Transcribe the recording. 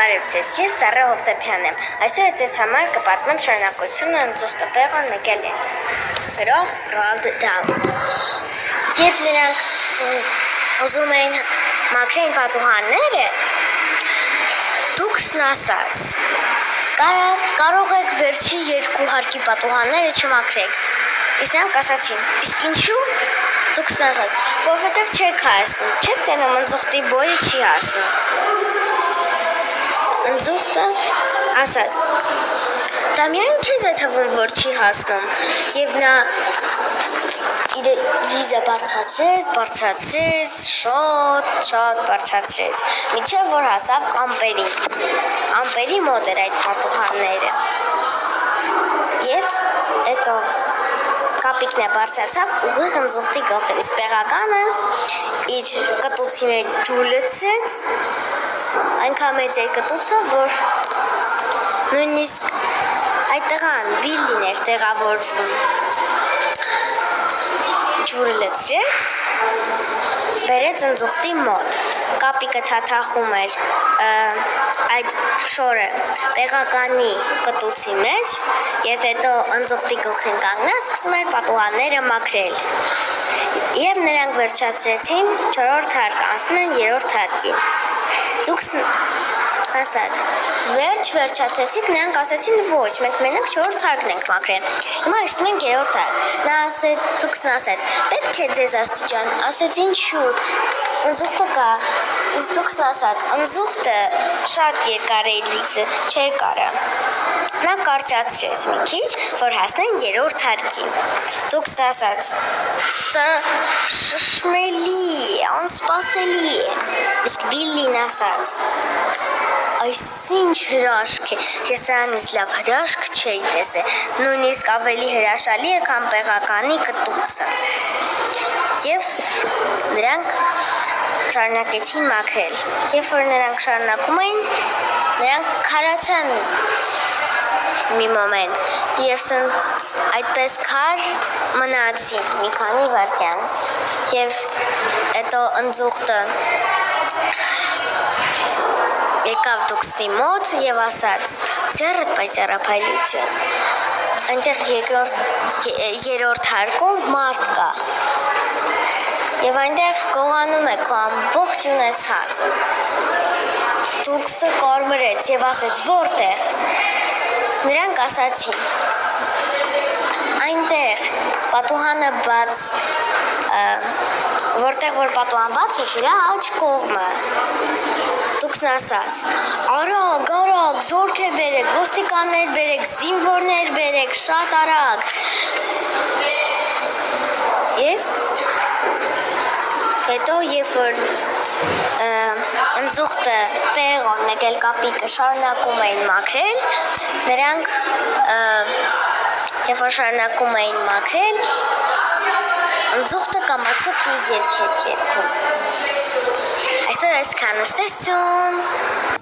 Բարև ձեզ, ես Սառա Հովսեփյանն եմ։ Այսօր ձեզ համար կպատմեմ շարունակությունը ընձուղտը Պեղոն եկել ես։ Գրող Ռոալդ Դահլ։ Երբ նրանք ուզում էին մաքրեին պատուհանները, դուքսն ասաց. կարող եք վերջի երկու հարկի պատուհանները չմաքրեք։ Իսկ նրանք ասացին. իսկ ինչու՞։ Դուքսն ասաց, որովհետև չեք հասնում, չեք տենում ընձուղտի բոյը չի հասնում։ Ընձուղտը ասաց. դա միայն քեզ է թվում, որ չի հասնում, եւ նա իր վիզը բարձրացրեց, շատ բարձրացրեց, մինչև որ հասավ ամպերի մոտ էր այդ պատուհանները։ Եվ հետո կապիկն է բարձրացավ ուղիղ ընձուղտի գլխին, իսկ Պեղականը իր կտուցի մեջ ջուր լցրեց, այնքան մեծ էր կտուցը, որ նույնիսկ այդ տղան Բիլլին էր տեղավորվում։ Ջուրը լցրեց, բերեց ընձուղտի մոտ։ Կապիկը թաթախում էր այդ շորը Պեղականի կտուցի մեջ, եւ հետո ընձուղտի գլխին կանգնած սկսում էր պատուհանները մաքրել։ Եվ նրանք վերջացրեցին 4-րդ հարկ, անցնում են 3-րդ հարկին։ Դուքսն ասաց. վերջացրեցիք, նրանք ասացին ոչ, մենք մենակ 4-րդ հարկն ենք մաքրել։ Հիմա իջնում ենք 3-րդ հարկ։ Դուքսն ասաց. պետք է ձեզ աստիճան, ասաց ինչու։ Ընձուղտը կա։ Իսկ դուքսն ասաց. ընձուղտը շատ երկար է իր վիզը, չէր կարա։ Նա կարճացրեց մի քիչ, որ հասնեն 3-րդ հարկին։ Դուքսն ասաց. սա շշմելի, անսպասելի է։ Իսկ Բիլլին ասաց. այս ինչ հրաշք է, ես սրանից լավ հրաշք չէի տեսել, նույնիսկ ավելի հրաշալի է, քան Պեղականի կտուցը։ Եվ նրանք շարունակեցին մաքրել։ Երբ որ նրանք շարունակում էին, նրանք քարացան մի մոմենտ եւ այդպես քար մնացին մի քանի վայրկյան։ Եվ հետո ընձուղտը եկավ դուքսի մոտ եւ ասաց. ձեռդ պայծառափայլություն։ Այնտեղ 3-րդ հարկում մարդ կա։ Եվ այնտեղ գողանում է քո ամբողջ ունեցածը։ Դուքսը կարմրեց եւ ասաց. որտեղ։ Նրանք ասացին. այնտեղ պատուհանը բաց, որտեղ որ պատուհան բաց է, դրա աջ կողմը։ Դուքսն ասաց. արագ, զորքեր բերեք, ոստիկաններ բերեք, զինվորներ բերեք, շատ արագ։ Եվ հետո երբ որ ընձուղտը Պեղոն եկել կապիկը շարունակում էին մաքրել, նրանք երբ որ շարունակում էին մաքրել, ընձուղտը կամացուկ մի երգ էր երգում։ Այսօր այսքանը, ստեսություն։